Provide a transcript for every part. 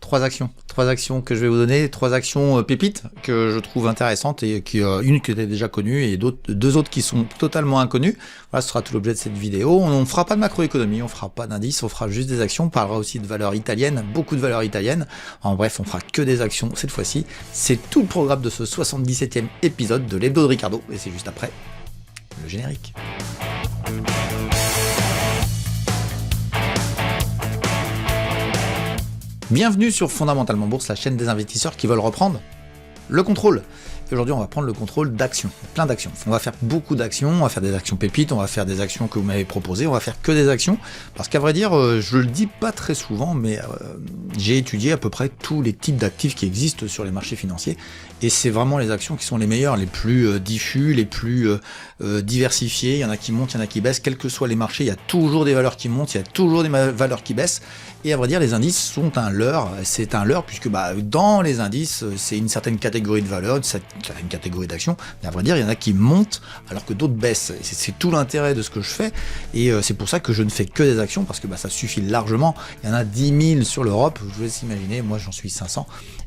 3 actions. 3 actions que je vais vous donner, 3 actions pépites que je trouve intéressantes et une qui était déjà connue et deux autres qui sont totalement inconnues. Voilà, ce sera tout l'objet de cette vidéo. On ne fera pas de macroéconomie, on fera pas d'indices, on fera juste des actions. On parlera aussi de valeurs italiennes, beaucoup de valeurs italiennes. En bref, on fera que des actions cette fois-ci. C'est tout le programme de ce 77e épisode de l'Hebdo de Ricardo et c'est juste après le générique. Bienvenue sur Fondamentalement Bourse, la chaîne des investisseurs qui veulent reprendre le contrôle. Et aujourd'hui, on va prendre le contrôle d'actions, plein d'actions. On va faire beaucoup d'actions, on va faire des actions pépites, on va faire des actions que vous m'avez proposées, on va faire que des actions. Parce qu'à vrai dire, je le dis pas très souvent, mais j'ai étudié à peu près tous les types d'actifs qui existent sur les marchés financiers. Et c'est vraiment les actions qui sont les meilleures, les plus diffus, les plus diversifiées. Il y en a qui montent, il y en a qui baissent. Quels que soient les marchés, il y a toujours des valeurs qui montent, il y a toujours des valeurs qui baissent. Et à vrai dire, les indices sont un leurre. C'est un leurre puisque dans les indices, c'est une certaine catégorie de valeurs, une catégorie d'actions. Mais à vrai dire, il y en a qui montent alors que d'autres baissent. C'est tout l'intérêt de ce que je fais. Et c'est pour ça que je ne fais que des actions parce que ça suffit largement. Il y en a 10 000 sur l'Europe. Je vous laisse imaginer, moi j'en suis 500.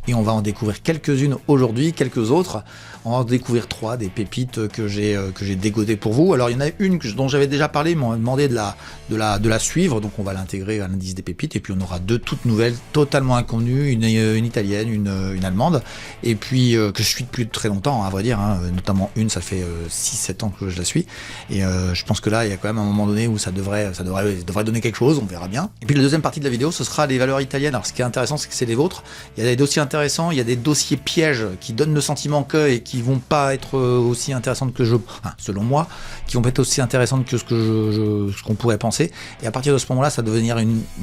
Et on va en découvrir quelques-unes aujourd'hui, quelques autres. On va en découvrir 3 des pépites que j'ai dégodées pour vous. Alors il y en a une dont j'avais déjà parlé, ils m'ont demandé de la suivre, donc on va l'intégrer à l'indice des pépites. Et puis on aura 2 toutes nouvelles, totalement inconnues, une italienne, une allemande, et puis que je suis depuis très longtemps, à vrai dire, notamment une, ça fait 6-7 ans que je la suis. Et je pense que là, il y a quand même un moment donné où ça devrait donner quelque chose, on verra bien. Et puis la deuxième partie de la vidéo, ce sera les valeurs italiennes. Alors ce qui est intéressant, c'est que c'est les vôtres. Il y a des dossiers intéressants, il y a des dossiers pièges qui donnent le sentiment que et qui vont pas être aussi intéressantes que selon moi, qui vont pas être aussi intéressantes que ce qu'on pourrait penser. Et à partir de ce moment-là, ça va devenir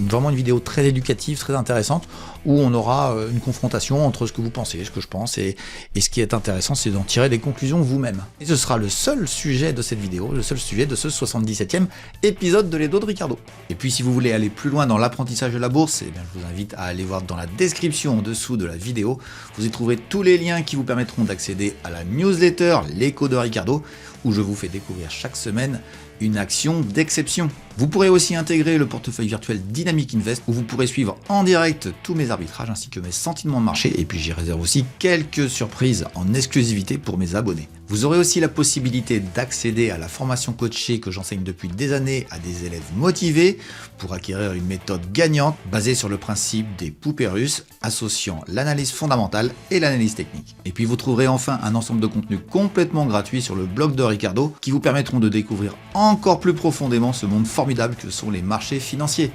vraiment une vidéo très éducative, très intéressante, où on aura une confrontation entre ce que vous pensez, ce que je pense, et ce qui est intéressant, c'est d'en tirer des conclusions vous-même. Et ce sera le seul sujet de cette vidéo, le seul sujet de ce 77e épisode de l'Hebdo de Ricardo. Et puis si vous voulez aller plus loin dans l'apprentissage de la bourse, eh bien, je vous invite à aller voir dans la description en dessous de la vidéo. Vous y trouverez tous les liens qui vous permettront d'accéder à la newsletter L'Écho de Ricardo, où je vous fais découvrir chaque semaine une action d'exception. Vous pourrez aussi intégrer le portefeuille virtuel Dynamic Invest, où vous pourrez suivre en direct tous mes arbitrages ainsi que mes sentiments de marché, et puis j'y réserve aussi quelques surprises en exclusivité pour mes abonnés. Vous aurez aussi la possibilité d'accéder à la formation coachée que j'enseigne depuis des années à des élèves motivés pour acquérir une méthode gagnante basée sur le principe des poupées russes, associant l'analyse fondamentale et l'analyse technique. Et puis vous trouverez enfin un ensemble de contenus complètement gratuits sur le blog de Ricardo qui vous permettront de découvrir encore plus profondément ce monde formidable que sont les marchés financiers.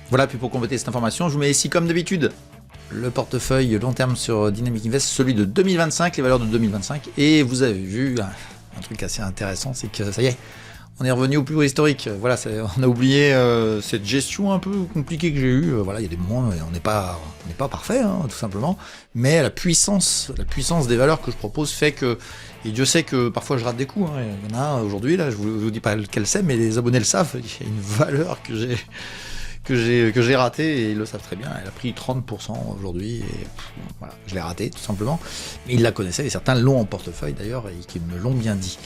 Voilà, puis pour compléter cette information, je vous mets ici comme d'habitude le portefeuille long terme sur Dynamic Invest, celui de 2025, les valeurs de 2025, et vous avez vu un truc assez intéressant, c'est que ça y est, on est revenu au plus haut historique. Voilà, on a oublié cette gestion un peu compliquée que j'ai eue. Voilà, il y a des moments, on n'est pas parfait, tout simplement. Mais la puissance des valeurs que je propose fait que, et Dieu sait que parfois je rate des coups. Il y en a un aujourd'hui, là, je vous dis pas lequel c'est, mais les abonnés le savent. Il y a une valeur que j'ai raté et ils le savent très bien. Elle a pris 30% aujourd'hui et voilà, je l'ai raté tout simplement. Mais ils la connaissaient et certains l'ont en portefeuille d'ailleurs et qui me l'ont bien dit.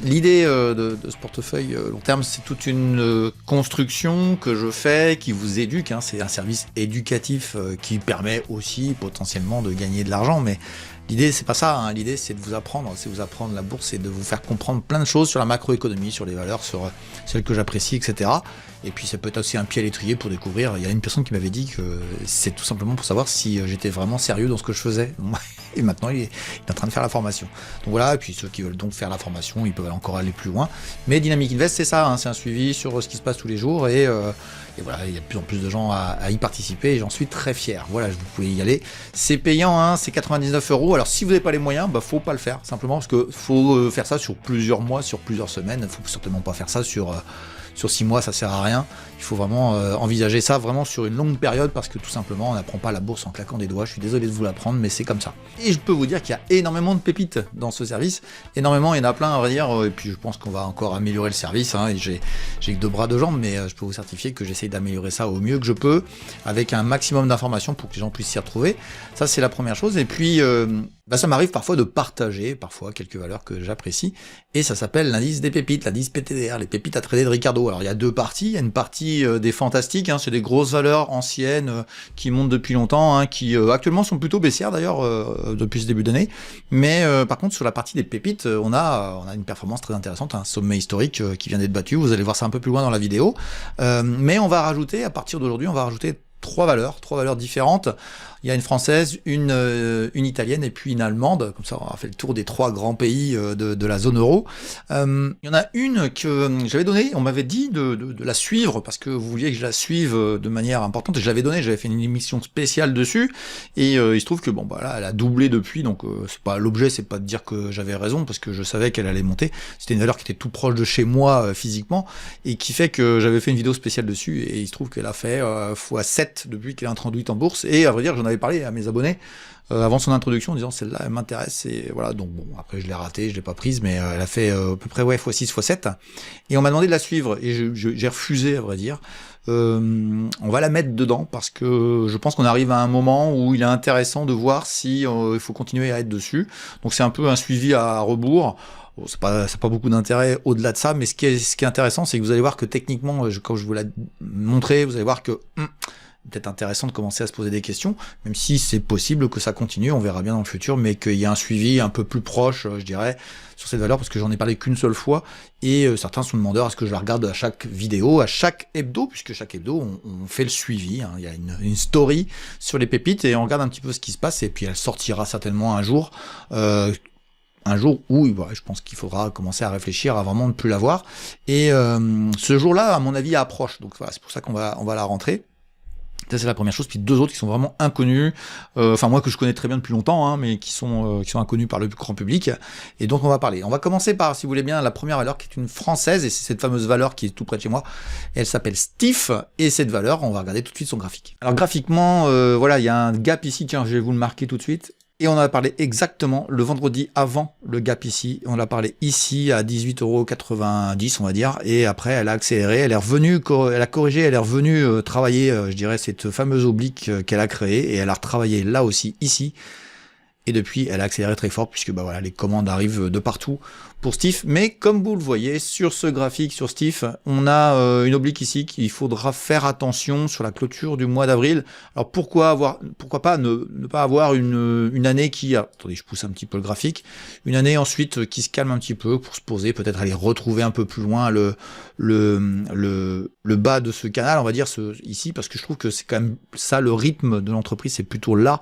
L'idée de ce portefeuille long terme, c'est toute une construction que je fais qui vous éduque. C'est un service éducatif qui permet aussi potentiellement de gagner de l'argent, mais l'idée, c'est pas ça, l'idée c'est de vous apprendre, la bourse et de vous faire comprendre plein de choses sur la macroéconomie, sur les valeurs, sur celles que j'apprécie, etc. Et puis ça peut être aussi un pied à l'étrier pour découvrir. Il y a une personne qui m'avait dit que c'est tout simplement pour savoir si j'étais vraiment sérieux dans ce que je faisais. Et maintenant il est en train de faire la formation. Donc voilà, et puis ceux qui veulent donc faire la formation, ils peuvent encore aller plus loin. Mais Dynamic Invest, c'est ça, c'est un suivi sur ce qui se passe tous les jours et voilà, il y a de plus en plus de gens à y participer et j'en suis très fier. Voilà, vous pouvez y aller. C'est payant, c'est 99 €. Alors si vous n'avez pas les moyens, faut pas le faire, simplement parce que faut faire ça sur plusieurs mois, sur plusieurs semaines. Il faut certainement pas faire ça sur 6 mois, ça sert à rien. Il faut vraiment envisager ça vraiment sur une longue période parce que tout simplement, on n'apprend pas la bourse en claquant des doigts. Je suis désolé de vous l'apprendre, mais c'est comme ça. Et je peux vous dire qu'il y a énormément de pépites dans ce service. Énormément, il y en a plein à vrai dire. Et puis je pense qu'on va encore améliorer le service. Et j'ai que 2 bras, 2 jambes, mais je peux vous certifier que j'essaye d'améliorer ça au mieux que je peux avec un maximum d'informations pour que les gens puissent s'y retrouver. Ça, c'est la première chose. Et puis, ça m'arrive parfois de partager quelques valeurs que j'apprécie. Et ça s'appelle l'indice des pépites, l'indice PTDR, les pépites à trader de Ricardo. Alors il y a 2 parties. Il y a une partie série des fantastiques, hein, c'est des grosses valeurs anciennes qui montent depuis longtemps, hein, qui actuellement sont plutôt baissières d'ailleurs depuis ce début d'année. Mais par contre sur la partie des pépites, on a une performance très intéressante, un sommet historique qui vient d'être battu. Vous allez voir ça un peu plus loin dans la vidéo. Mais on va rajouter, à partir d'aujourd'hui, on va rajouter trois valeurs différentes. Il y a une française, une italienne et puis une allemande. Comme ça, on a fait le tour des trois grands pays de la zone euro. Il y en a une que j'avais donnée, on m'avait dit de la suivre parce que vous vouliez que je la suive de manière importante. Et je l'avais donnée, j'avais fait une émission spéciale dessus. Et il se trouve que bon, bah là, elle a doublé depuis. Donc c'est pas l'objet, c'est pas de dire que j'avais raison parce que je savais qu'elle allait monter. C'était une valeur qui était tout proche de chez moi physiquement et qui fait que j'avais fait une vidéo spéciale dessus. Et il se trouve qu'elle a fait x7 depuis qu'elle est introduite en bourse. Et à vrai dire, j'en avais parlé à mes abonnés avant son introduction en disant celle-là elle m'intéresse et voilà. Donc bon, après je l'ai ratée, je l'ai pas prise, mais elle a fait à peu près x6 x7 et on m'a demandé de la suivre et j'ai refusé à vrai dire. On va la mettre dedans parce que je pense qu'on arrive à un moment où il est intéressant de voir si il faut continuer à être dessus. Donc c'est un peu un suivi à rebours. Bon, c'est pas beaucoup d'intérêt au-delà de ça, mais ce qui est intéressant, c'est que vous allez voir que techniquement, quand je vous l'ai montré, vous allez voir que peut-être intéressant de commencer à se poser des questions, même si c'est possible que ça continue, on verra bien dans le futur, mais qu'il y ait un suivi un peu plus proche, je dirais, sur cette valeur, parce que j'en ai parlé qu'une seule fois, et certains sont demandeurs à ce que je la regarde à chaque vidéo, à chaque hebdo, puisque chaque hebdo, on fait le suivi, hein. Il y a une story sur les pépites, et on regarde un petit peu ce qui se passe, et puis elle sortira certainement un jour où je pense qu'il faudra commencer à réfléchir à vraiment ne plus la voir, et ce jour-là, à mon avis, approche, donc voilà, c'est pour ça qu'on va la rentrer. Ça c'est la première chose, puis deux autres qui sont vraiment inconnus, enfin moi que je connais très bien depuis longtemps, hein, mais qui sont inconnus par le grand public, et donc on va parler. On va commencer par, si vous voulez bien, la première valeur qui est une française, et c'est cette fameuse valeur qui est tout près de chez moi, elle s'appelle Stif, et cette valeur, on va regarder tout de suite son graphique. Alors graphiquement, voilà, il y a un gap ici, tiens, je vais vous le marquer tout de suite, et on en a parlé exactement le vendredi avant le gap ici, on l'a parlé ici à 18,90 €, on va dire, et après elle a accéléré, elle est revenue, elle a corrigé, elle est revenue travailler, je dirais, cette fameuse oblique qu'elle a créée, et elle a retravaillé là aussi, ici, et depuis elle a accéléré très fort, puisque bah voilà, les commandes arrivent de partout pour Stif, mais comme vous le voyez sur ce graphique sur Stif, on a une oblique ici qu'il faudra faire attention sur la clôture du mois d'avril. Alors pourquoi pas ne pas avoir une année qui, attendez, je pousse un petit peu le graphique, une année ensuite qui se calme un petit peu pour se poser, peut-être aller retrouver un peu plus loin le bas de ce canal, on va dire ici, parce que je trouve que c'est quand même ça le rythme de l'entreprise, c'est plutôt là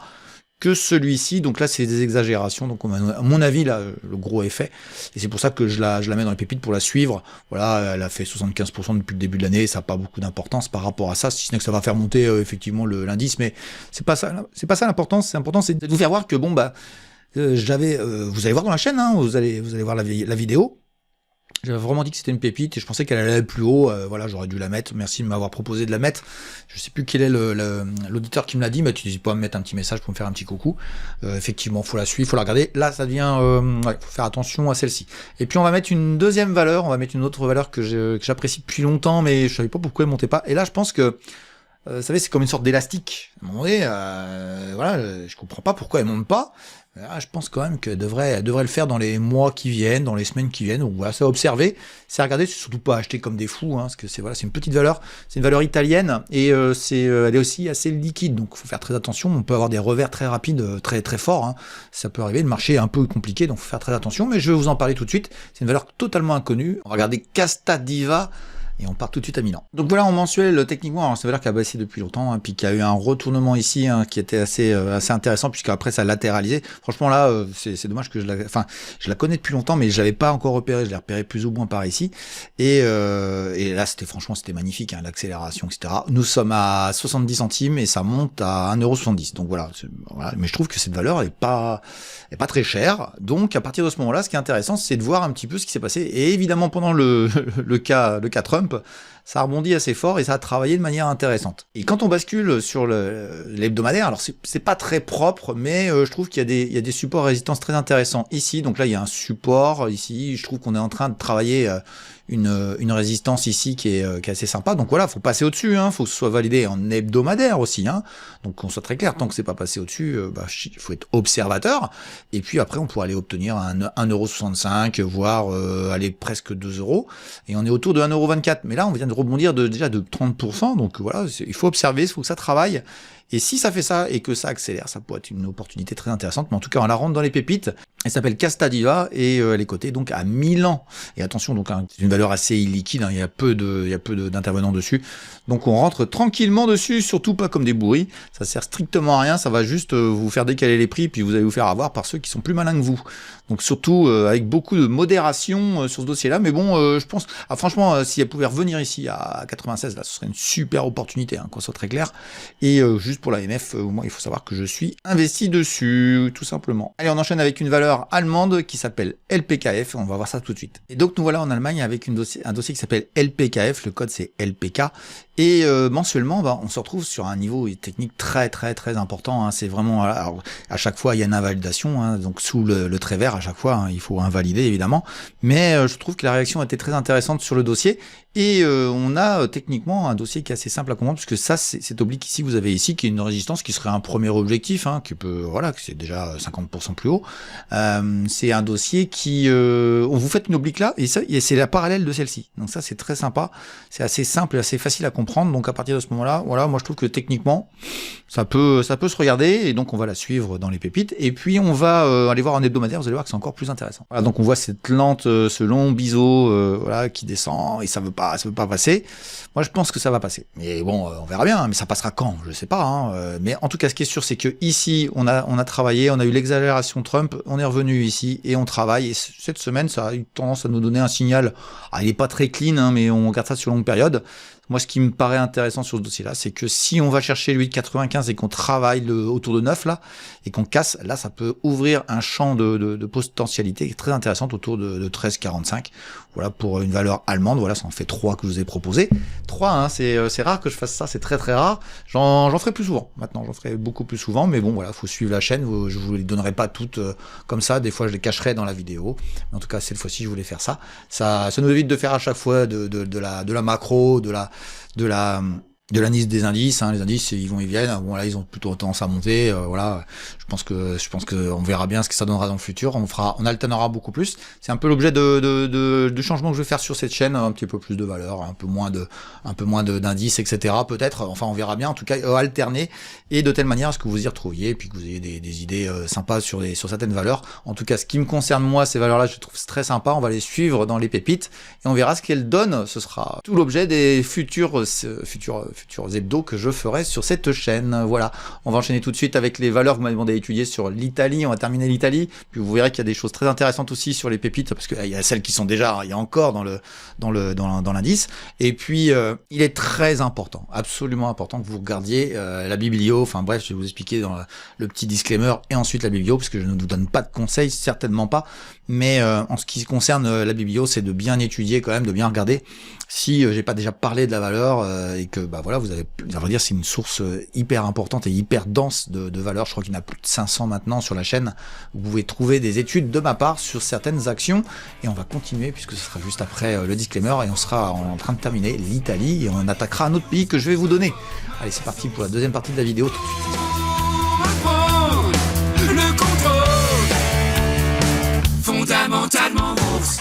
que celui-ci, donc là c'est des exagérations, donc à mon avis là le gros est fait, et c'est pour ça que je la mets dans les pépites pour la suivre. Voilà, elle a fait 75% depuis le début de l'année, ça n'a pas beaucoup d'importance par rapport à ça, si ce n'est que ça va faire monter effectivement l'indice, mais c'est pas ça l'importance, c'est de vous faire voir que bon bah vous allez voir dans la chaîne, hein, vous allez voir la vidéo. J'avais vraiment dit que c'était une pépite et je pensais qu'elle allait plus haut, voilà, j'aurais dû la mettre, merci de m'avoir proposé de la mettre. Je sais plus quel est l'auditeur qui me l'a dit, mais tu n'hésites pas à me mettre un petit message pour me faire un petit coucou. Effectivement, faut la suivre, faut la regarder. Là, ça devient, faut faire attention à celle-ci. Et puis on va mettre une deuxième valeur, on va mettre une autre valeur que j'apprécie depuis longtemps, mais je savais pas pourquoi elle montait pas. Et là, je pense que vous savez, c'est comme une sorte d'élastique. À un moment donné, voilà, je comprends pas pourquoi elle monte pas. Je pense quand même qu'elle devrait le faire dans les mois qui viennent, dans les semaines qui viennent. Donc voilà, c'est à observer, c'est à regarder, c'est surtout pas acheter comme des fous, hein, parce que c'est une petite valeur, c'est une valeur italienne et elle est aussi assez liquide, donc il faut faire très attention. On peut avoir des revers très rapides, très très forts, hein. Ça peut arriver. Le marché est un peu compliqué, donc faut faire très attention. Mais je vais vous en parler tout de suite. C'est une valeur totalement inconnue. On va regarder Casta Diva. Et on part tout de suite à Milan. Donc voilà, en mensuel, techniquement, alors c'est une valeur qui a baissé depuis longtemps, hein, puis qui a eu un retournement ici, hein, qui était assez intéressant, puisqu'après ça a latéralisé. Franchement là, c'est dommage que je la connais depuis longtemps, mais je l'avais pas encore repéré, je l'ai repéré plus ou moins par ici. Et là, c'était magnifique, hein, l'accélération, etc. Nous sommes à 70 centimes et ça monte à 1,70 €. Donc voilà, mais je trouve que cette valeur est pas très chère. Donc à partir de ce moment-là, ce qui est intéressant, c'est de voir un petit peu ce qui s'est passé. Et évidemment, pendant le cas Trump, ça a rebondi assez fort et ça a travaillé de manière intéressante. Et quand on bascule sur l'hebdomadaire, alors c'est pas très propre, mais je trouve qu'il y a des supports résistance très intéressants ici. Donc là, il y a un support ici. Je trouve qu'on est en train de travailler une résistance ici qui est assez sympa. Donc voilà, faut passer au-dessus, hein, faut que ce soit validé en hebdomadaire aussi, hein. Donc qu'on soit très clair, tant que c'est pas passé au-dessus, il faut être observateur. Et puis après, on pourra aller obtenir 1,65 €, voire aller presque 2 €. Et on est autour de 1,24 €. Mais là, on vient de rebondir déjà de 30%. Donc voilà, il faut observer, il faut que ça travaille. Et si ça fait ça et que ça accélère, ça pourrait être une opportunité très intéressante. Mais en tout cas, on la rentre dans les pépites. Elle s'appelle Castadiva et elle est cotée donc à 1000 ans. Et attention, donc c'est une valeur assez illiquide. Il y a peu d'intervenants dessus. Donc on rentre tranquillement dessus, surtout pas comme des bourris. Ça sert strictement à rien. Ça va juste vous faire décaler les prix, puis vous allez vous faire avoir par ceux qui sont plus malins que vous. Donc surtout avec beaucoup de modération sur ce dossier-là. Mais bon, je pense, franchement, si elle pouvait revenir ici à 96, là, ce serait une super opportunité, qu'on soit très clair. Et juste pour l'AMF, moi, il faut savoir que je suis investi dessus, tout simplement. Allez, on enchaîne avec une valeur allemande qui s'appelle LPKF. On va voir ça tout de suite. Et donc nous voilà en Allemagne avec un dossier qui s'appelle LPKF. Le code c'est LPK. Et mensuellement, on se retrouve sur un niveau technique très très très important. C'est vraiment, alors, à chaque fois il y a une invalidation, donc sous le trait vert à chaque fois, il faut invalider évidemment. Mais je trouve que la réaction était très intéressante sur le dossier. Et on a techniquement un dossier qui est assez simple à comprendre, puisque ça, cet oblique ici, vous avez ici, qui est une résistance qui serait un premier objectif, qui peut, voilà, que c'est déjà 50% plus haut. C'est un dossier qui, on vous fait une oblique là, et c'est la parallèle de celle-ci. Donc ça, c'est très sympa, c'est assez simple et assez facile à comprendre. Donc à partir de ce moment-là, voilà, moi je trouve que techniquement, ça peut se regarder, et donc on va la suivre dans les pépites. Et puis on va aller voir en hebdomadaire, vous allez voir que c'est encore plus intéressant. Voilà, donc on voit cette lente, ce long biseau, voilà, qui descend, et ça veut pas passer. Moi, je pense que ça va passer. Mais bon, on verra bien. Mais ça passera quand? Je sais pas. Mais en tout cas, ce qui est sûr, c'est que ici, on a travaillé, on a eu l'exagération Trump, on est revenu ici et on travaille. Et cette semaine, ça a eu tendance à nous donner un signal. Il est pas très clean, mais on regarde ça sur longue période. Moi, ce qui me paraît intéressant sur ce dossier-là, c'est que si on va chercher le 8,95 et qu'on travaille autour de 9 là, et qu'on casse, là, ça peut ouvrir un champ de potentialité très intéressante autour de 13,45. Voilà, pour une valeur allemande. Voilà, ça en fait 3 que je vous ai proposé. 3, c'est rare que je fasse ça, c'est très très rare. J'en ferai plus souvent. Maintenant, j'en ferai beaucoup plus souvent, mais bon, voilà, faut suivre la chaîne. Je vous les donnerai pas toutes comme ça. Des fois, je les cacherai dans la vidéo. Mais en tout cas, cette fois-ci, je voulais faire ça. Ça nous évite de faire à chaque fois de la macro, de l'analyse des indices, les indices ils vont et viennent. Bon là ils ont plutôt tendance à monter, voilà. Je pense que on verra bien ce que ça donnera dans le futur. On alternera beaucoup plus. C'est un peu l'objet de changement que je vais faire sur cette chaîne, un petit peu plus de valeur, un peu moins d'indices, etc. Peut-être. Enfin on verra bien. En tout cas alterner et de telle manière à ce que vous y retrouviez et puis que vous ayez des idées sympas sur certaines valeurs. En tout cas ce qui me concerne moi, ces valeurs-là, je trouve très sympa. On va les suivre dans les pépites et on verra ce qu'elles donnent. Ce sera tout l'objet des futurs hebdos que je ferai sur cette chaîne. Voilà, on va enchaîner tout de suite avec les valeurs que vous m'avez demandé d'étudier sur l'Italie. On va terminer l'Italie, puis vous verrez qu'il y a des choses très intéressantes aussi sur les pépites, parce qu'il y a celles qui sont déjà, il y a encore dans l'indice. Et puis il est très important, absolument important que vous regardiez la biblio. Enfin bref, je vais vous expliquer dans le petit disclaimer et ensuite la biblio, parce que je ne vous donne pas de conseils, certainement pas. Mais en ce qui concerne la biblio, c'est de bien étudier quand même, de bien regarder. Si j'ai pas déjà parlé de la valeur et que voilà, vous allez dire c'est une source hyper importante et hyper dense de valeur. Je crois qu'il y en a plus de 500 maintenant sur la chaîne. Vous pouvez trouver des études de ma part sur certaines actions et on va continuer puisque ce sera juste après le disclaimer et on sera en train de terminer l'Italie et on attaquera un autre pays que je vais vous donner. Allez, c'est parti pour la deuxième partie de la vidéo tout de suite. Le contrôle, fondamentalement bourse.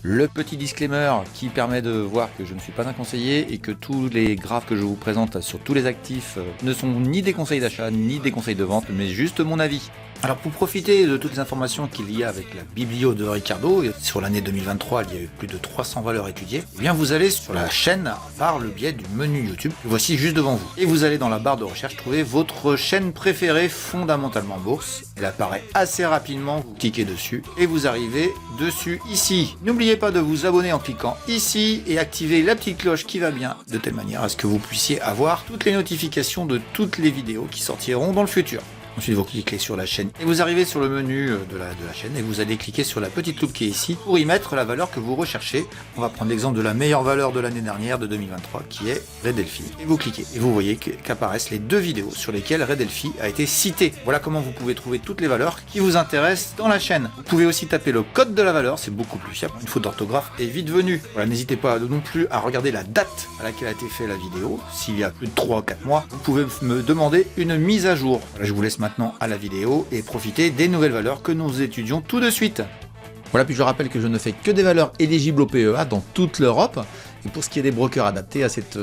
Le petit disclaimer qui permet de voir que je ne suis pas un conseiller et que tous les graphes que je vous présente sur tous les actifs ne sont ni des conseils d'achat ni des conseils de vente, mais juste mon avis. Alors pour profiter de toutes les informations qu'il y a avec la biblio de Ricardo, sur l'année 2023 il y a eu plus de 300 valeurs étudiées, eh bien vous allez sur la chaîne par le biais du menu YouTube, voici juste devant vous. Et vous allez dans la barre de recherche trouver votre chaîne préférée fondamentalement bourse. Elle apparaît assez rapidement, vous cliquez dessus et vous arrivez dessus ici. N'oubliez pas de vous abonner en cliquant ici et activer la petite cloche qui va bien, de telle manière à ce que vous puissiez avoir toutes les notifications de toutes les vidéos qui sortiront dans le futur. Ensuite, vous cliquez sur la chaîne et vous arrivez sur le menu de la chaîne et vous allez cliquer sur la petite loupe qui est ici pour y mettre la valeur que vous recherchez. On va prendre l'exemple de la meilleure valeur de l'année dernière, de 2023, qui est Red Delphi. Et vous cliquez et vous voyez qu'apparaissent les deux vidéos sur lesquelles Red Delphi a été cité. Voilà comment vous pouvez trouver toutes les valeurs qui vous intéressent dans la chaîne. Vous pouvez aussi taper le code de la valeur, c'est beaucoup plus fiable. Une faute d'orthographe est vite venue. Voilà, n'hésitez pas non plus à regarder la date à laquelle a été faite la vidéo. S'il y a plus de 3 ou 4 mois, vous pouvez me demander une mise à jour. Voilà, je vous laisse maintenant à la vidéo et profiter des nouvelles valeurs que nous étudions tout de suite. Voilà, puis je rappelle que je ne fais que des valeurs éligibles au PEA dans toute l'Europe Et pour ce qui est des brokers adaptés à cette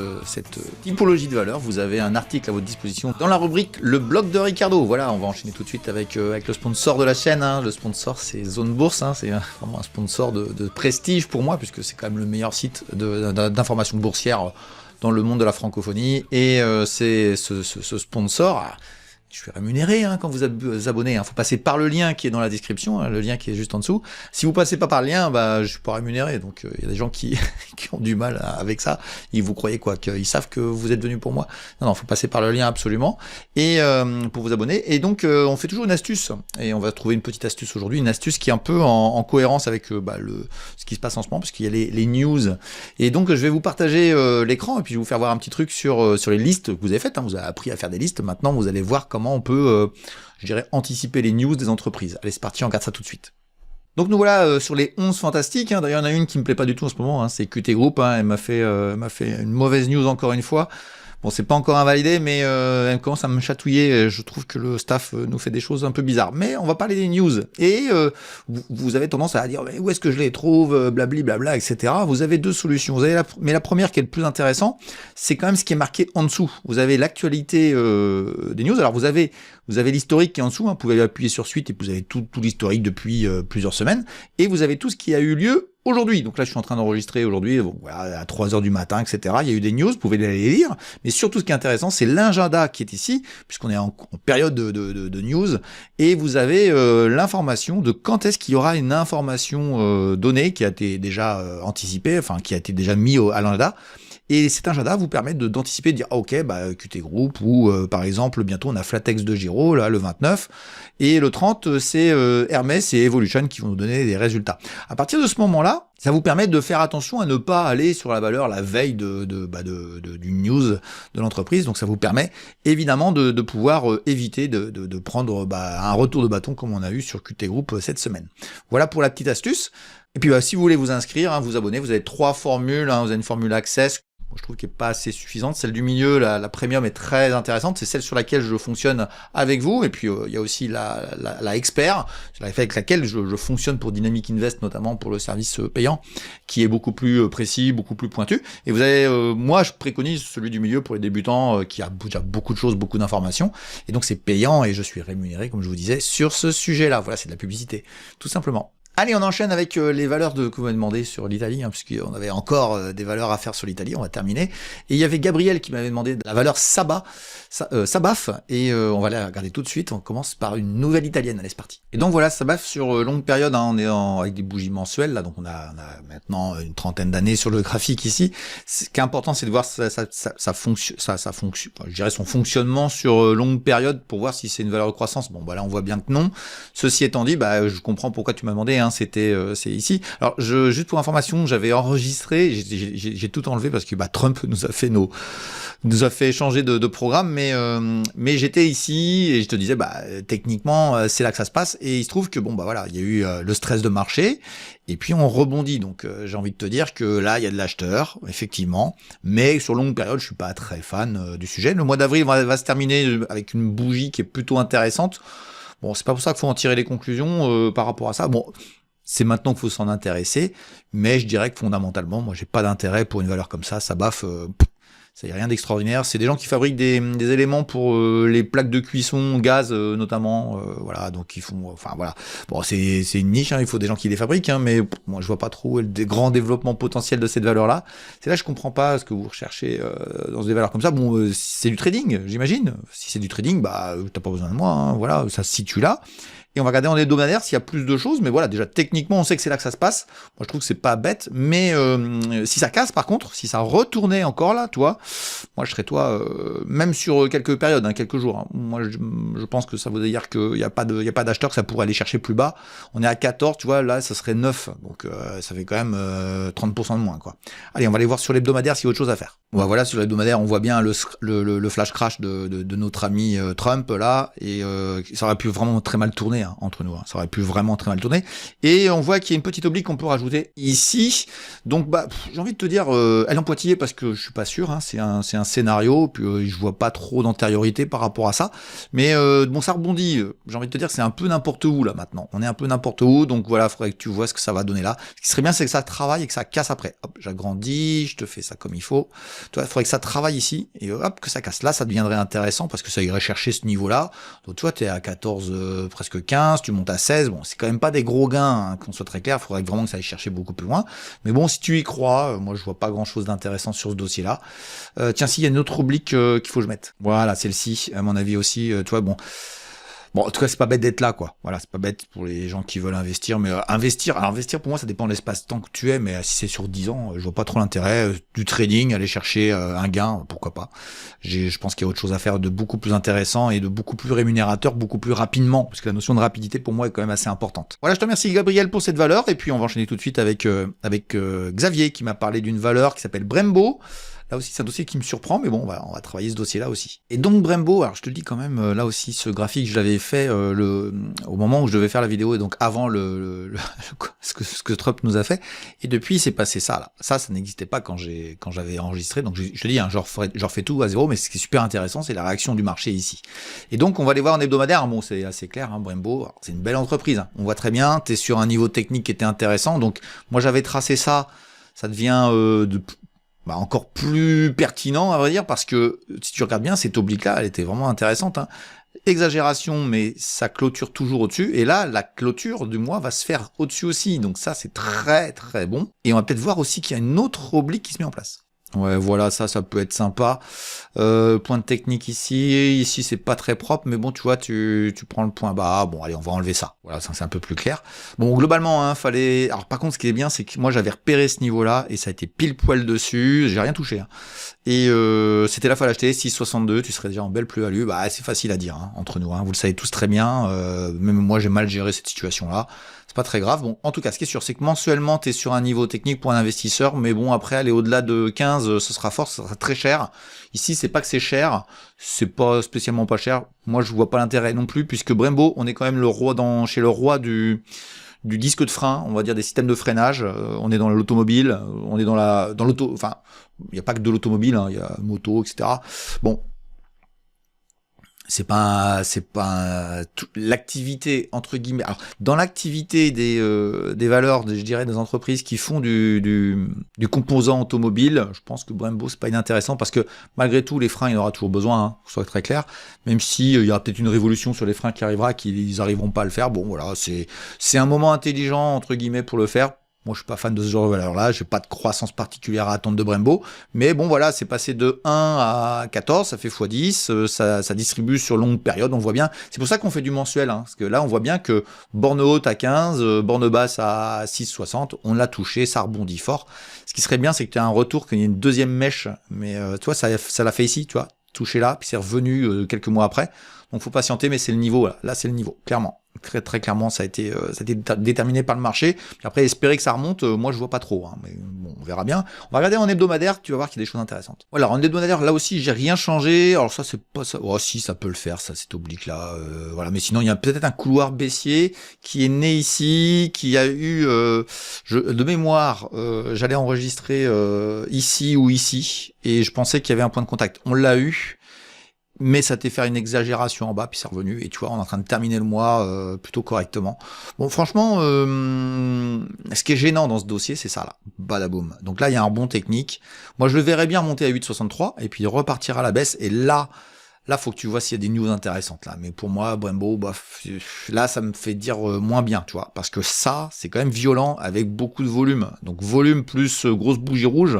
typologie de valeur, vous avez un article à votre disposition dans la rubrique Le blog de Ricardo. Voilà, on va enchaîner tout de suite avec le sponsor de la chaîne. Hein. Le sponsor, c'est Zone Bourse. Hein. C'est vraiment un sponsor de prestige pour moi, puisque c'est quand même le meilleur site d'information boursière dans le monde de la francophonie. Et c'est ce sponsor... Je suis rémunéré quand vous abonnez. Faut passer par le lien qui est dans la description, le lien qui est juste en dessous. Si vous passez pas par le lien, je suis pas rémunéré. Donc il y a des gens qui ont du mal avec ça. Vous croyez quoi, qu'ils savent que vous êtes venu pour moi? Non, faut passer par le lien absolument. Et pour vous abonner. Et donc on fait toujours une astuce. Et on va trouver une petite astuce aujourd'hui, une astuce qui est un peu en cohérence avec ce qui se passe en ce moment, parce qu'il y a les news. Et donc je vais vous partager l'écran et puis je vais vous faire voir un petit truc sur les listes que vous avez faites. Vous avez appris à faire des listes. Maintenant vous allez voir comment on peut, anticiper les news des entreprises. Allez, c'est parti, on regarde ça tout de suite. Donc nous voilà sur les 11 fantastiques. D'ailleurs, il y en a une qui me plaît pas du tout en ce moment, c'est QT Group. Elle m'a fait une mauvaise news encore une fois. Bon, c'est pas encore invalidé, mais elle commence à me chatouiller. Je trouve que le staff nous fait des choses un peu bizarres. Mais on va parler des news. Et vous avez tendance à dire, mais où est-ce que je les trouve, blabli, blabla, etc. Vous avez deux solutions. Vous avez mais la première qui est le plus intéressant, c'est quand même ce qui est marqué en dessous. Vous avez l'actualité des news. Alors vous avez l'historique qui est en dessous. Vous pouvez appuyer sur suite et vous avez tout l'historique depuis plusieurs semaines. Et vous avez tout ce qui a eu lieu aujourd'hui. Donc là, je suis en train d'enregistrer aujourd'hui, à 3h du matin, etc. Il y a eu des news, vous pouvez les lire. Mais surtout, ce qui est intéressant, c'est l'agenda qui est ici, puisqu'on est en période de news. Et vous avez l'information de quand est-ce qu'il y aura une information donnée qui a été déjà anticipée, qui a été déjà mis à l'agenda. Et cet agenda vous permet d'anticiper, de dire ok, QT Group, ou par exemple bientôt on a Flatex de Giro là le 29, et le 30 c'est Hermès et Evolution qui vont nous donner des résultats. À partir de ce moment-là, ça vous permet de faire attention à ne pas aller sur la valeur la veille du news de l'entreprise. Donc ça vous permet évidemment de pouvoir éviter de prendre un retour de bâton comme on a eu sur QT Group cette semaine. Voilà pour la petite astuce. Et puis si vous voulez vous inscrire, vous abonner, vous avez 3 formules. Vous avez une formule Access. Je trouve qu'elle n'est pas assez suffisante. Celle du milieu, la premium, est très intéressante. C'est celle sur laquelle je fonctionne avec vous. Et puis, il y a aussi la expert, avec laquelle je fonctionne pour Dynamic Invest, notamment pour le service payant, qui est beaucoup plus précis, beaucoup plus pointu. Et vous avez, moi, je préconise celui du milieu pour les débutants, qui a déjà beaucoup de choses, beaucoup d'informations. Et donc, c'est payant et je suis rémunéré, comme je vous disais, sur ce sujet-là. Voilà, c'est de la publicité, tout simplement. Allez, on enchaîne avec les valeurs que vous m'avez demandé sur l'Italie, puisqu'on avait encore des valeurs à faire sur l'Italie, on va terminer. Et il y avait Gabriel qui m'avait demandé la valeur Sabaf, et on va la regarder tout de suite. On commence par une nouvelle italienne, allez, c'est parti. Et donc voilà, Sabaf sur longue période, on est avec des bougies mensuelles, là, donc on a maintenant une trentaine d'années sur le graphique ici. Ce qui est important, c'est de voir je dirais son fonctionnement sur longue période pour voir si c'est une valeur de croissance. Bon, là, on voit bien que non. Ceci étant dit, je comprends pourquoi tu m'as demandé. C'est ici. Alors, juste pour information, j'avais enregistré, j'ai tout enlevé parce que Trump nous a fait changer de programme, mais j'étais ici et je te disais, techniquement, c'est là que ça se passe. Et il se trouve que il y a eu le stress de marché et puis on rebondit. Donc, j'ai envie de te dire que là, il y a de l'acheteur, effectivement, mais sur longue période, je suis pas très fan du sujet. Le mois d'avril va se terminer avec une bougie qui est plutôt intéressante. Bon, c'est pas pour ça qu'il faut en tirer les conclusions par rapport à ça. Bon, c'est maintenant qu'il faut s'en intéresser, mais je dirais que fondamentalement, moi, j'ai pas d'intérêt pour une valeur comme ça. Ça baffe, ça y a rien d'extraordinaire. C'est des gens qui fabriquent des éléments pour les plaques de cuisson, gaz notamment, donc ils font, Bon, c'est une niche, il faut des gens qui les fabriquent, mais moi, je vois pas trop des grands développements potentiels de cette valeur-là. C'est là que je comprends pas ce que vous recherchez dans des valeurs comme ça. Bon, c'est du trading, j'imagine. Si c'est du trading, t'as pas besoin de moi, ça se situe là. Et on va regarder en hebdomadaire s'il y a plus de choses, mais déjà, techniquement, on sait que c'est là que ça se passe. Moi, je trouve que c'est pas bête, mais si ça casse, par contre, si ça retournait encore là, moi, je serais même sur quelques périodes, quelques jours. Moi, je pense que ça veut dire qu'il n'y a pas d'acheteur, que ça pourrait aller chercher plus bas. On est à 14, là, ça serait 9. Donc, ça fait quand même 30% de moins, quoi. Allez, on va aller voir sur l'hebdomadaire s'il y a autre chose à faire. Voilà, sur l'hebdomadaire, on voit bien le flash crash de notre ami Trump, là, et ça aurait pu vraiment très mal tourner, tourné, hein, entre nous, hein. Ça aurait pu vraiment très mal tourner. Et on voit qu'il y a une petite oblique qu'on peut rajouter ici. Donc bah j'ai envie de te dire, elle est en pointillé parce que je suis pas sûr, hein. C'est un scénario, puis je vois pas trop d'antériorité par rapport à ça. Mais bon, ça rebondit. J'ai envie de te dire que c'est un peu n'importe où là maintenant. On est un peu n'importe où, donc voilà, faudrait que tu vois ce que ça va donner là. Ce qui serait bien, c'est que ça travaille et que ça casse après. Hop, j'agrandis, je te fais ça comme il faut. Tu vois, il faudrait que ça travaille ici et hop, que ça casse. Là, ça deviendrait intéressant parce que ça irait chercher ce niveau-là. Donc tu vois, t'es à 14, presque 15, tu montes à 16. Bon, c'est quand même pas des gros gains, hein, qu'on soit très clair. Il faudrait vraiment que ça aille chercher beaucoup plus loin. Mais bon, si tu y crois, moi je vois pas grand-chose d'intéressant sur ce dossier-là. Tiens, s'il y a une autre oblique qu'il faut que je mette. Voilà, celle-ci, à mon avis aussi. Tu vois, bon. Bon, en tout cas, c'est pas bête d'être là, quoi. Voilà, c'est pas bête pour les gens qui veulent investir, mais investir pour moi, ça dépend de l'espace-temps que tu es, mais si c'est sur 10 ans, je vois pas trop l'intérêt. Du trading, aller chercher un gain, pourquoi pas. Je pense qu'il y a autre chose à faire de beaucoup plus intéressant et de beaucoup plus rémunérateur, beaucoup plus rapidement, parce que la notion de rapidité, pour moi, est quand même assez importante. Voilà, je te remercie, Gabriel, pour cette valeur, et puis on va enchaîner tout de suite avec Xavier, qui m'a parlé d'une valeur qui s'appelle Brembo. Là aussi, c'est un dossier qui me surprend, mais bon, on va travailler ce dossier-là aussi. Et donc, Brembo, alors je te le dis quand même, là aussi, ce graphique, je l'avais fait au moment où je devais faire la vidéo, et donc avant ce que Trump nous a fait. Et depuis, il s'est passé ça, là. Ça n'existait pas quand j'avais enregistré. Donc, je te dis, hein, je refais tout à zéro, mais ce qui est super intéressant, c'est la réaction du marché ici. Et donc, on va aller voir en hebdomadaire. Bon, c'est assez clair, hein, Brembo, c'est une belle entreprise. Hein. On voit très bien, t'es sur un niveau technique qui était intéressant. Donc, moi, j'avais tracé ça. Ça devient encore plus pertinent, à vrai dire, parce que si tu regardes bien, cette oblique-là, elle était vraiment intéressante. Hein. Exagération, mais ça clôture toujours au-dessus. Et là, la clôture du mois va se faire au-dessus aussi. Donc ça, c'est très très bon. Et on va peut-être voir aussi qu'il y a une autre oblique qui se met en place. Ouais, voilà, ça peut être sympa. Point de technique ici c'est pas très propre, mais bon, tu vois, tu prends le point bas. Bon, allez, on va enlever ça. Voilà, ça c'est un peu plus clair. Bon, globalement, hein, fallait. Alors, par contre, ce qui est bien, c'est que moi, j'avais repéré ce niveau-là et ça a été pile poil dessus. J'ai rien touché. Hein. Et c'était là, fallait acheter 6,62. Tu serais déjà en belle plus-value. Bah, c'est facile à dire hein, entre nous. Hein, vous le savez tous très bien. Même moi, j'ai mal géré cette situation-là. C'est pas très grave. Bon, en tout cas, ce qui est sûr, c'est que mensuellement, tu es sur un niveau technique pour un investisseur, mais bon, après, aller au-delà de 15, ce sera fort, ce sera très cher. Ici, c'est pas que c'est cher, c'est pas spécialement pas cher. Moi, je vois pas l'intérêt non plus, puisque Brembo, on est quand même le roi chez le roi du disque de frein, on va dire des systèmes de freinage. On est dans l'automobile, on est dans l'auto, enfin, il n'y a pas que de l'automobile, hein, il y a moto, etc. Bon. C'est pas l'activité entre guillemets. Alors dans l'activité des valeurs, je dirais des entreprises qui font du composant automobile, je pense que Brembo c'est pas inintéressant parce que malgré tout les freins il y en aura toujours besoin, hein, pour que ce soit très clair. Même si il y aura peut-être une révolution sur les freins qui arrivera, qu'ils arriveront pas à le faire. Bon voilà, c'est un moment intelligent entre guillemets pour le faire. Moi, je suis pas fan de ce genre de valeur-là, j'ai pas de croissance particulière à attendre de Brembo, mais bon, voilà, c'est passé de 1 à 14, ça fait x10, ça distribue sur longue période, on voit bien. C'est pour ça qu'on fait du mensuel, hein, parce que là, on voit bien que borne haute à 15, borne basse à 6,60, on l'a touché, ça rebondit fort. Ce qui serait bien, c'est que tu as un retour, qu'il y ait une deuxième mèche, mais tu vois, ça l'a fait ici, tu vois, touché là, puis c'est revenu quelques mois après. Donc, faut patienter, mais c'est le niveau, là c'est le niveau, clairement. Très très clairement, ça a été déterminé par le marché. Puis après, espérer que ça remonte, moi je vois pas trop. Hein, mais bon, on verra bien. On va regarder en hebdomadaire, tu vas voir qu'il y a des choses intéressantes. Voilà, en hebdomadaire, là aussi, j'ai rien changé. Alors ça, c'est pas ça. Oh si, ça peut le faire, ça, cette oblique-là. Voilà, mais sinon, il y a peut-être un couloir baissier qui est né ici, qui a eu, de mémoire, j'allais enregistrer ici ou ici, et je pensais qu'il y avait un point de contact. On l'a eu. Mais ça t'a fait une exagération en bas, puis c'est revenu, et tu vois, on est en train de terminer le mois plutôt correctement. Bon, franchement, ce qui est gênant dans ce dossier, c'est ça, là, badaboum. Donc là, il y a un rebond technique. Moi, je le verrais bien monter à 8,63, et puis repartir à la baisse, et là, faut que tu vois s'il y a des news intéressantes, là. Mais pour moi, Brembo, là, ça me fait dire moins bien, tu vois, parce que ça, c'est quand même violent, avec beaucoup de volume. Donc, volume plus grosse bougie rouge.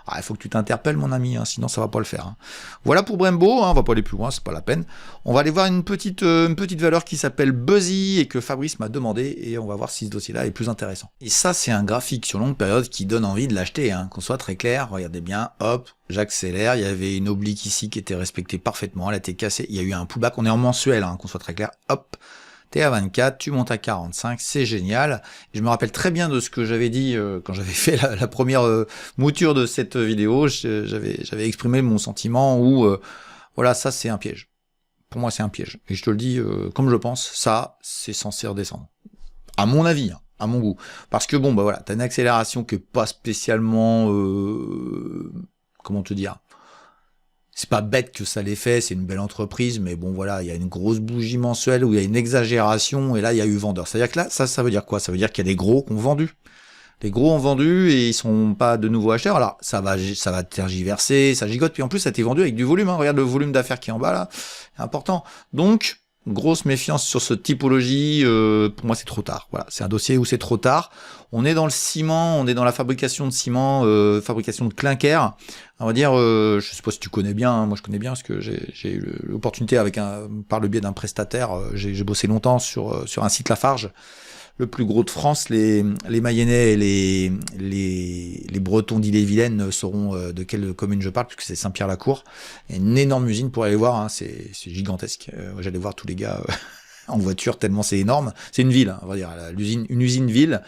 Ah, il faut que tu t'interpelles, mon ami, hein, sinon ça va pas le faire. Hein. Voilà pour Brembo, hein, on va pas aller plus loin, c'est pas la peine. On va aller voir une petite valeur qui s'appelle Buzzy et que Fabrice m'a demandé, et on va voir si ce dossier-là est plus intéressant. Et ça, c'est un graphique sur longue période qui donne envie de l'acheter, hein, qu'on soit très clair. Regardez bien, hop, j'accélère, il y avait une oblique ici qui était respectée parfaitement, elle a été cassée, il y a eu un pullback, on est en mensuel, hein, qu'on soit très clair, hop. T'es à 24, tu montes à 45, c'est génial. Je me rappelle très bien de ce que j'avais dit quand j'avais fait la première mouture de cette vidéo. J'avais exprimé mon sentiment où, voilà, ça c'est un piège. Pour moi, c'est un piège. Et je te le dis, comme je pense, ça, c'est censé redescendre. À mon avis, hein, à mon goût. Parce que bon, bah voilà, t'as une accélération qui est pas spécialement... comment te dire ? C'est pas bête que ça l'ait fait, c'est une belle entreprise, mais bon voilà, il y a une grosse bougie mensuelle où il y a une exagération, et là, il y a eu vendeur. C'est-à-dire que là, ça veut dire quoi ? Ça veut dire qu'il y a des gros qui ont vendu. Les gros ont vendu et ils sont pas de nouveaux acheteurs. Alors ça va tergiverser, ça gigote. Puis en plus, ça a été vendu avec du volume. Hein. Regarde le volume d'affaires qui est en bas là, c'est important. Donc grosse méfiance sur cette typologie. Pour moi, c'est trop tard. Voilà, c'est un dossier où c'est trop tard. On est dans le ciment, on est dans la fabrication de ciment, fabrication de clinker. On va dire, je sais pas si tu connais bien. Hein, moi, je connais bien parce que j'ai eu l'opportunité par le biais d'un prestataire. J'ai bossé longtemps sur un site Lafarge. Le plus gros de France, les Mayennais et les Bretons d'Ille-et-Vilaine sauront de quelle commune je parle, puisque c'est Saint-Pierre-la-Cour. Une énorme usine pour aller voir, hein, c'est gigantesque. J'allais voir tous les gars en voiture tellement c'est énorme. C'est une ville, hein, on va dire, une usine-ville.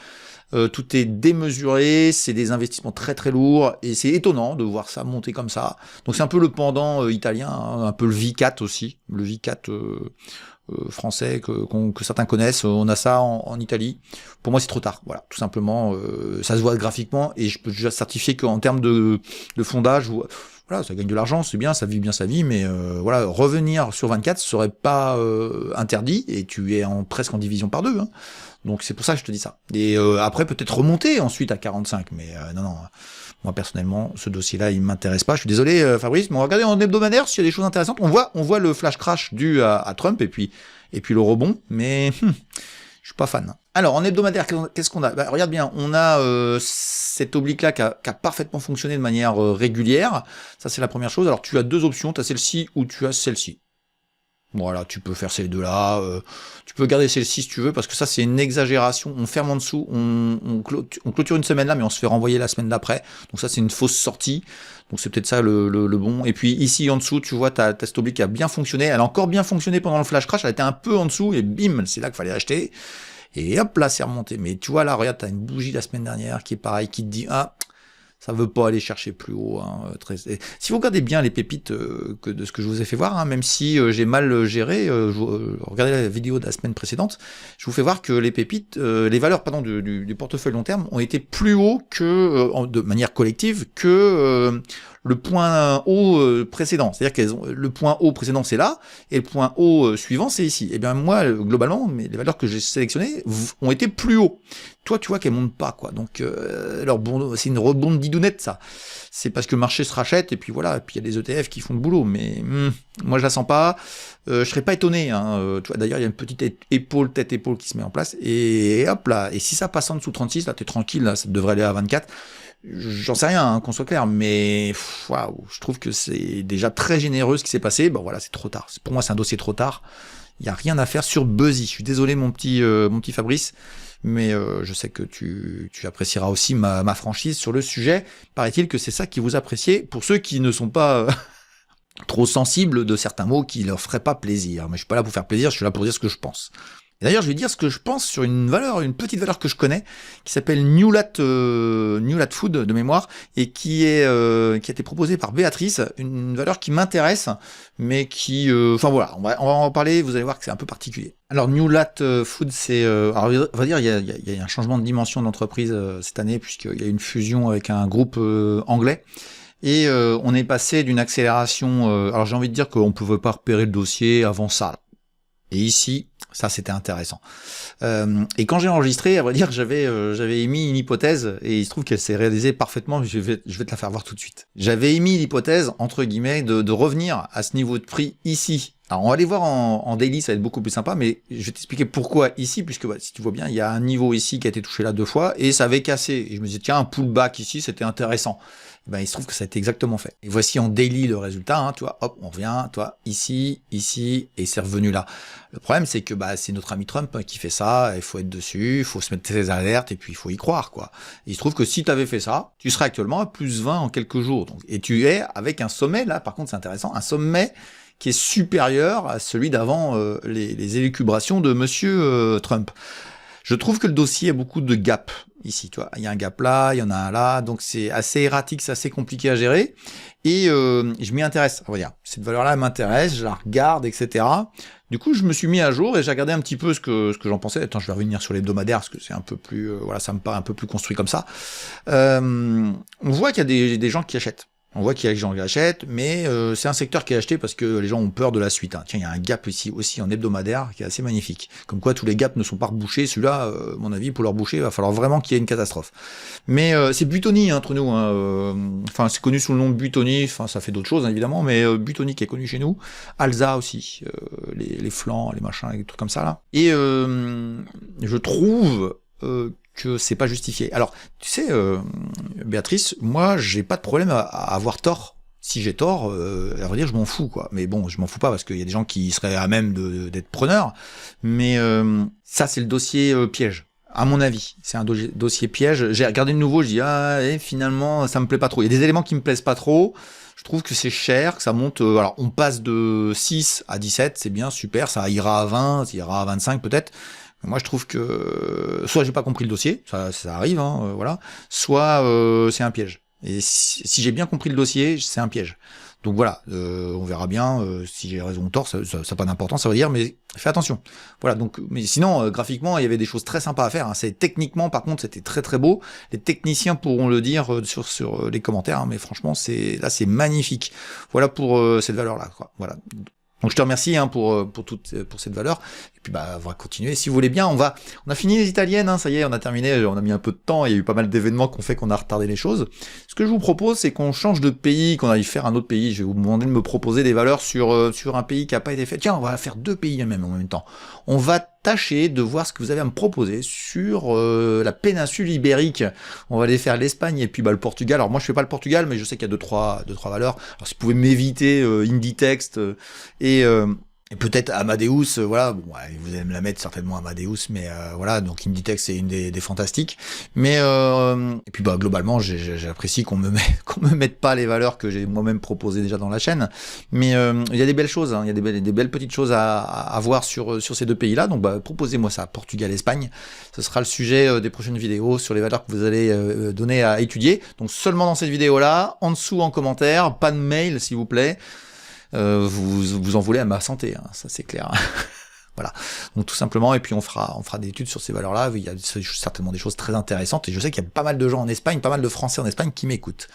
Tout est démesuré, c'est des investissements très très lourds, et c'est étonnant de voir ça monter comme ça. Donc c'est un peu le pendant italien, hein, un peu le V4 aussi, le V4 français que certains connaissent. On a ça en Italie. Pour moi, c'est trop tard. Voilà, tout simplement. Ça se voit graphiquement, et je peux déjà certifier qu'en termes de fondage, voilà, ça gagne de l'argent, c'est bien, ça vit bien sa vie, mais voilà, revenir sur 24 serait pas interdit, et tu es presque en division par deux. Hein. Donc c'est pour ça que je te dis ça. Et après, peut-être remonter ensuite à 45, mais non. Moi, personnellement, ce dossier-là, il m'intéresse pas. Je suis désolé, Fabrice, mais on va regarder en hebdomadaire s'il y a des choses intéressantes. On voit le flash crash dû à Trump et puis le rebond, mais je suis pas fan. Alors, en hebdomadaire, qu'est-ce qu'on a ? Bah, regarde bien, on a cette oblique-là qui a parfaitement fonctionné de manière régulière. Ça, c'est la première chose. Alors, tu as deux options. Tu as celle-ci ou tu as celle-ci. Voilà, tu peux faire ces deux-là, tu peux garder celle-ci si tu veux, parce que ça c'est une exagération, on ferme en dessous, on clôture une semaine là, mais on se fait renvoyer la semaine d'après, donc ça c'est une fausse sortie, donc c'est peut-être ça le bon. Et puis ici en dessous, tu vois, t'as cette oblique qui a bien fonctionné, elle a encore bien fonctionné pendant le flash crash, elle était un peu en dessous, et bim, c'est là qu'il fallait acheter, et hop là c'est remonté. Mais tu vois là, regarde, t'as une bougie la semaine dernière qui est pareil, qui te dit, ah, ça veut pas aller chercher plus haut. Hein, si vous regardez bien les pépites de ce que je vous ai fait voir, hein, même si j'ai mal géré, regardez la vidéo de la semaine précédente, je vous fais voir que les pépites, les valeurs du portefeuille long terme ont été plus haut que, de manière collective, que le point haut précédent. C'est-à-dire que le point haut précédent c'est là, et le point haut suivant c'est ici. Et bien moi, globalement, les valeurs que j'ai sélectionnées ont été plus haut. Toi, tu vois qu'elles montent pas, quoi. Donc, c'est une rebonde didounette, ça. C'est parce que le marché se rachète, et puis voilà, et puis il y a des ETF qui font le boulot, mais moi je la sens pas. Je serais pas étonné, hein. Tu vois, d'ailleurs, il y a une petite tête-épaule qui se met en place, et hop là, et si ça passe en dessous de 36, là, t'es tranquille, là, ça devrait aller à 24. J'en sais rien, hein, qu'on soit clair, mais waouh, je trouve que c'est déjà très généreux ce qui s'est passé. Bon voilà, c'est trop tard. Pour moi, c'est un dossier trop tard. Il y a rien à faire sur Buzzy. Je suis désolé, mon petit Fabrice, mais je sais que tu apprécieras aussi ma franchise sur le sujet. Paraît-il que c'est ça qui vous appréciez, pour ceux qui ne sont pas trop sensibles de certains mots qui leur feraient pas plaisir. Mais je suis pas là pour faire plaisir, je suis là pour dire ce que je pense. Et d'ailleurs, je vais dire ce que je pense sur une petite valeur que je connais, qui s'appelle Newlat Food de mémoire, et qui a été proposée par Béatrice, une valeur qui m'intéresse, mais qui, enfin voilà, on va en parler. Vous allez voir que c'est un peu particulier. Alors Newlat Food, c'est, alors on va dire, il y a un changement de dimension d'entreprise cette année, puisqu'il y a une fusion avec un groupe anglais. Et on est passé d'une accélération. Alors j'ai envie de dire qu'on ne pouvait pas repérer le dossier avant ça. Et ici, ça c'était intéressant. Et quand j'ai enregistré, à vrai dire, j'avais émis une hypothèse, et il se trouve qu'elle s'est réalisée parfaitement. Je vais te la faire voir tout de suite. J'avais émis l'hypothèse, entre guillemets, de revenir à ce niveau de prix ici. Alors on va aller voir en daily, ça va être beaucoup plus sympa, mais je vais t'expliquer pourquoi ici, puisque si tu vois bien, il y a un niveau ici qui a été touché là 2 fois, et ça avait cassé. Et je me disais, tiens, un pullback ici, c'était intéressant. Et ben il se trouve que ça a été exactement fait. Et voici en daily le résultat, hein, tu vois, hop, on revient, toi, ici, et c'est revenu là. Le problème, c'est que c'est notre ami Trump qui fait ça, il faut être dessus, il faut se mettre ses alertes, et puis il faut y croire, quoi. Et il se trouve que si tu avais fait ça, tu serais actuellement à plus 20 en quelques jours. Donc, et tu es avec un sommet, là, par contre c'est intéressant, un sommet qui est supérieur à celui d'avant les élucubrations de monsieur Trump. Je trouve que le dossier a beaucoup de gaps. ici, tu vois. Il y a un gap là, il y en a un là, donc c'est assez erratique, c'est assez compliqué à gérer. Et je m'y intéresse, on va dire. Cette valeur-là m'intéresse, je la regarde, etc. Du coup, je me suis mis à jour et j'ai regardé un petit peu ce que j'en pensais. Attends, je vais revenir sur l'hebdomadaire parce que c'est un peu plus, voilà, ça me paraît un peu plus construit comme ça. On voit qu'il y a des gens qui achètent. On voit qu'il y a des gens qui achètent, mais c'est un secteur qui est acheté parce que les gens ont peur de la suite. Hein. Tiens, il y a un gap ici aussi en hebdomadaire qui est assez magnifique. Comme quoi, tous les gaps ne sont pas rebouchés. Celui-là, à mon avis, pour le reboucher, il va falloir vraiment qu'il y ait une catastrophe. Mais c'est Butoni, hein, entre nous. Enfin, c'est connu sous le nom de Butoni. Enfin, ça fait d'autres choses, hein, évidemment, mais Butoni qui est connu chez nous. Alza aussi, les flancs, les machins, les trucs comme ça là. Et je trouve que c'est pas justifié. Alors, tu sais, Béatrice, moi, j'ai pas de problème à avoir tort. Si j'ai tort, à vrai dire, je m'en fous, quoi. Mais bon, je m'en fous pas parce qu'il y a des gens qui seraient à même d'être preneurs. Mais ça, c'est le dossier piège. À mon avis, c'est un dossier piège. J'ai regardé de nouveau, je dis finalement, ça me plaît pas trop. Il y a des éléments qui me plaisent pas trop. Je trouve que c'est cher, que ça monte. Alors, on passe de 6 à 17, c'est bien, super. Ça ira à 20, ça ira à 25 peut-être. Moi, je trouve que soit j'ai pas compris le dossier, ça arrive, hein, voilà, soit c'est un piège. Et si j'ai bien compris le dossier, c'est un piège. Donc voilà, on verra bien si j'ai raison ou tort, ça n'a pas d'importance, ça veut dire, mais fais attention. Voilà, donc, mais sinon, graphiquement, il y avait des choses très sympas à faire. Hein. C'est techniquement, par contre, c'était très très beau. Les techniciens pourront le dire sur les commentaires, hein, mais franchement, c'est magnifique. Voilà pour cette valeur-là, quoi. Voilà. Donc je te remercie hein, pour cette valeur. Et puis bah on va continuer. Si vous voulez bien, on a fini les italiennes, hein, ça y est, on a terminé, on a mis un peu de temps, il y a eu pas mal d'événements qu'on fait qu'on a retardé les choses. Ce que je vous propose, c'est qu'on change de pays, qu'on aille faire un autre pays. Je vais vous demander de me proposer des valeurs sur un pays qui n'a pas été fait. Tiens, on va faire 2 pays même en même temps. On va tâcher de voir ce que vous avez à me proposer sur la péninsule ibérique. On va aller faire l'Espagne et puis bah, le Portugal. Alors moi je fais pas le Portugal, mais je sais qu'il y a deux trois valeurs. Alors si vous pouvez m'éviter Inditext et peut-être Amadeus, voilà, bon, ouais, vous allez me la mettre certainement Amadeus, mais voilà, donc Inditex c'est une des fantastiques. Mais et puis bah globalement, j'apprécie qu'on me mette pas les valeurs que j'ai moi-même proposées déjà dans la chaîne. Mais il y a des belles choses, hein, il y a des belles petites choses à voir sur ces 2 pays-là. Donc bah proposez-moi ça, Portugal, Espagne. Ce sera le sujet des prochaines vidéos sur les valeurs que vous allez donner à étudier. Donc seulement dans cette vidéo-là, en dessous en commentaire, pas de mail s'il vous plaît. Vous en voulez à ma santé, hein, ça c'est clair. Voilà, donc tout simplement, et puis on fera des études sur ces valeurs-là. Il y a certainement des choses très intéressantes, et je sais qu'il y a pas mal de gens en Espagne, pas mal de Français en Espagne qui m'écoutent.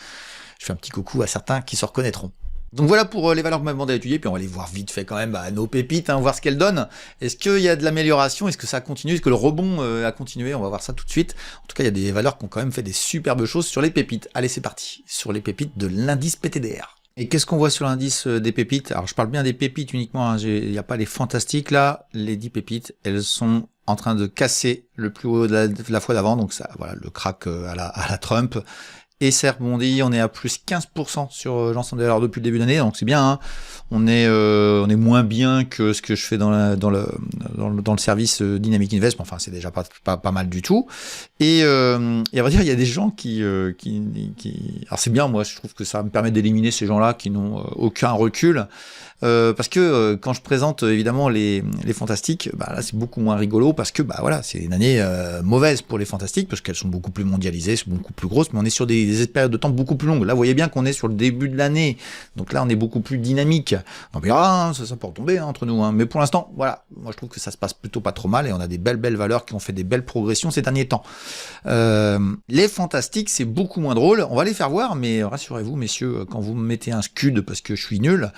Je fais un petit coucou à certains qui se reconnaîtront. Donc voilà pour les valeurs que vous m'avez demandé à étudier, puis on va aller voir vite fait quand même nos pépites, hein, voir ce qu'elles donnent. Est-ce qu'il y a de l'amélioration? Est-ce que ça continue? Est-ce que le rebond a continué? On va voir ça tout de suite. En tout cas, il y a des valeurs qui ont quand même fait des superbes choses sur les pépites. Allez, c'est parti, sur les pépites de l'indice PTDR. Et qu'est-ce qu'on voit sur l'indice des pépites? Alors je parle bien des pépites uniquement, hein, il n'y a pas les fantastiques là, les 10 pépites, elles sont en train de casser le plus haut de la fois d'avant, donc ça, voilà, le crack à la Trump. Et c'est rebondi, on est à plus 15% sur l'ensemble des valeurs depuis le début d'année, donc c'est bien, hein. On est moins bien que ce que je fais dans le service Dynamic Invest, mais enfin c'est déjà pas mal du tout. Et à vrai dire, il y a des gens qui alors c'est bien, moi je trouve que ça me permet d'éliminer ces gens-là qui n'ont aucun recul. Parce que quand je présente évidemment les fantastiques, bah là c'est beaucoup moins rigolo parce que bah voilà, c'est une année mauvaise pour les fantastiques parce qu'elles sont beaucoup plus mondialisées, sont beaucoup plus grosses, mais on est sur des périodes de temps beaucoup plus longues. Là, vous voyez bien qu'on est sur le début de l'année, donc là on est beaucoup plus dynamique. On verra, hein, ça peut retomber hein, entre nous, hein. Mais pour l'instant, voilà, moi je trouve que ça se passe plutôt pas trop mal et on a des belles valeurs qui ont fait des belles progressions ces derniers temps. Les fantastiques, c'est beaucoup moins drôle. On va les faire voir, mais rassurez-vous, messieurs, quand vous me mettez un scud parce que je suis nul,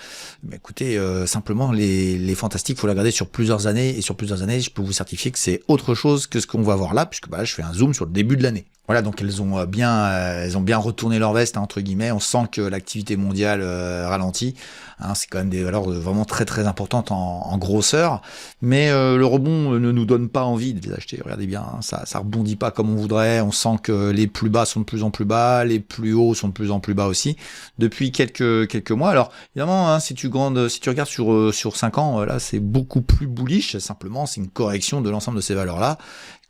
bah, écoutez, simplement les fantastiques, faut les regarder sur plusieurs années, et sur plusieurs années, je peux vous certifier que c'est autre chose que ce qu'on va voir là, puisque bah, là, je fais un zoom sur le début de l'année. Voilà, donc elles ont bien retourné leur veste, hein, entre guillemets. On sent que l'activité mondiale ralentit. Hein, c'est quand même des valeurs vraiment très très importantes en grosseur. Mais le rebond ne nous donne pas envie de les acheter. Regardez bien, hein, ça rebondit pas comme on voudrait. On sent que les plus bas sont de plus en plus bas, les plus hauts sont de plus en plus bas aussi depuis quelques mois. Alors évidemment, hein, si tu regardes sur 5 ans, là c'est beaucoup plus bullish. Simplement, c'est une correction de l'ensemble de ces valeurs-là.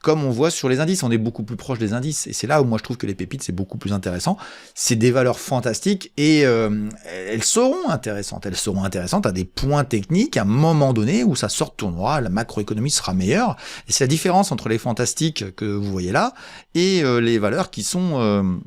comme on voit sur les indices, on est beaucoup plus proche des indices, et c'est là où moi je trouve que les pépites c'est beaucoup plus intéressant. C'est des valeurs fantastiques, et elles seront intéressantes à des points techniques, à un moment donné où ça sort tournoi, la macroéconomie sera meilleure, et c'est la différence entre les fantastiques que vous voyez là, et les valeurs qui sont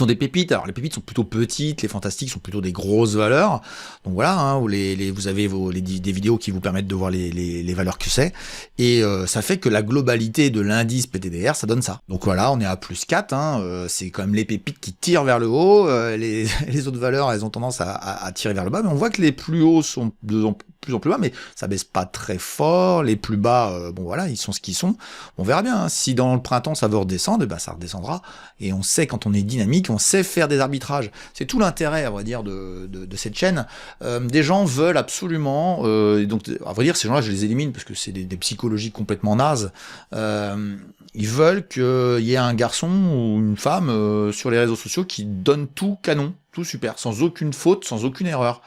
des pépites. Alors les pépites sont plutôt petites, les fantastiques sont plutôt des grosses valeurs. Donc voilà, hein, où vous avez des vidéos qui vous permettent de voir les valeurs que c'est. Et ça fait que la globalité de l'indice PTDR, ça donne ça. Donc voilà, on est à plus 4. Hein, c'est quand même les pépites qui tirent vers le haut. Les autres valeurs, elles ont tendance à tirer vers le bas. Mais on voit que les plus hauts sont de plus en plus bas, mais ça baisse pas très fort. Les plus bas, bon voilà, ils sont ce qu'ils sont. On verra bien. Hein. Si dans le printemps ça veut redescendre, ben ça redescendra. Et on sait quand on est dynamique, on sait faire des arbitrages. C'est tout l'intérêt, à vrai dire, de cette chaîne. Des gens veulent absolument, donc à vrai dire, ces gens-là, je les élimine parce que c'est des psychologies complètement nazes. Ils veulent qu'il y ait un garçon ou une femme sur les réseaux sociaux qui donne tout canon, tout super, sans aucune faute, sans aucune erreur.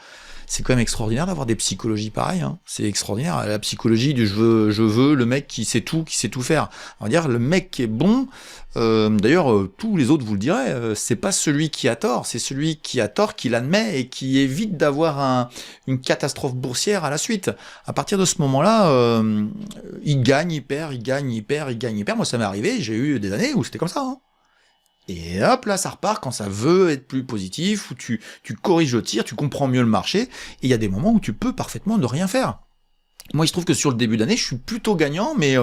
C'est quand même extraordinaire d'avoir des psychologies pareilles, hein. C'est extraordinaire, la psychologie du je veux, le mec qui sait tout faire. On va dire, le mec qui est bon, d'ailleurs, tous les autres vous le diraient, c'est pas celui qui a tort, c'est celui qui a tort qui l'admet et qui évite d'avoir une catastrophe boursière à la suite. À partir de ce moment-là, il gagne, il perd. Moi, ça m'est arrivé, j'ai eu des années où c'était comme ça, hein. Et hop, là, ça repart quand ça veut être plus positif, où tu corriges le tir, tu comprends mieux le marché, et il y a des moments où tu peux parfaitement ne rien faire. Moi, il se trouve que sur le début d'année, je suis plutôt gagnant, mais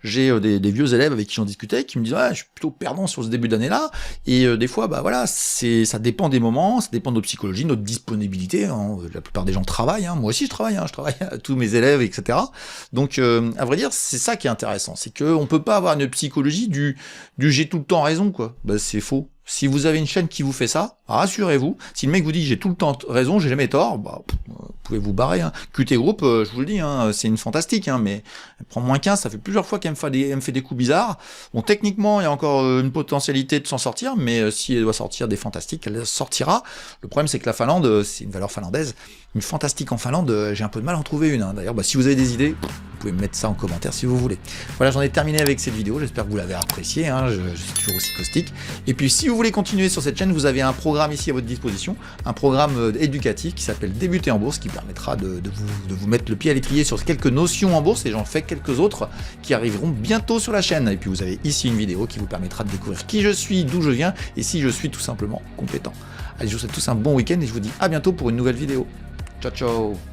j'ai des vieux élèves avec qui j'en discutais, qui me disent je suis plutôt perdant sur ce début d'année-là, et des fois, bah voilà, ça dépend des moments, ça dépend de notre psychologie, notre disponibilité, hein. La plupart des gens travaillent, hein. Moi aussi je travaille à tous mes élèves, etc. Donc, à vrai dire, c'est ça qui est intéressant, c'est qu'on peut pas avoir une psychologie du j'ai tout le temps raison, quoi. Bah c'est faux. Si vous avez une chaîne qui vous fait ça, rassurez-vous, si le mec vous dit j'ai tout le temps raison, j'ai jamais tort, bah, vous pouvez vous barrer. Hein. QT Group, je vous le dis, hein, c'est une fantastique, hein, mais elle prend moins 15, ça fait plusieurs fois qu'elle me fait des coups bizarres. Bon, techniquement, il y a encore une potentialité de s'en sortir, mais si elle doit sortir des fantastiques, elle sortira. Le problème, c'est que la Finlande, c'est une valeur finlandaise. Une fantastique en Finlande, j'ai un peu de mal à en trouver une. Hein. D'ailleurs, bah, si vous avez des idées, vous pouvez me mettre ça en commentaire si vous voulez. Voilà, j'en ai terminé avec cette vidéo, j'espère que vous l'avez appréciée, hein. Je suis toujours aussi caustique. Et puis, si vous voulez continuer sur cette chaîne, vous avez un programme ici à votre disposition, un programme éducatif qui s'appelle Débuter en bourse, qui permettra de vous mettre le pied à l'étrier sur quelques notions en bourse, et j'en fais quelques autres qui arriveront bientôt sur la chaîne. Et puis vous avez ici une vidéo qui vous permettra de découvrir qui je suis, d'où je viens, et si je suis tout simplement compétent. Allez, je vous souhaite tous un bon week-end, et je vous dis à bientôt pour une nouvelle vidéo. Ciao, ciao!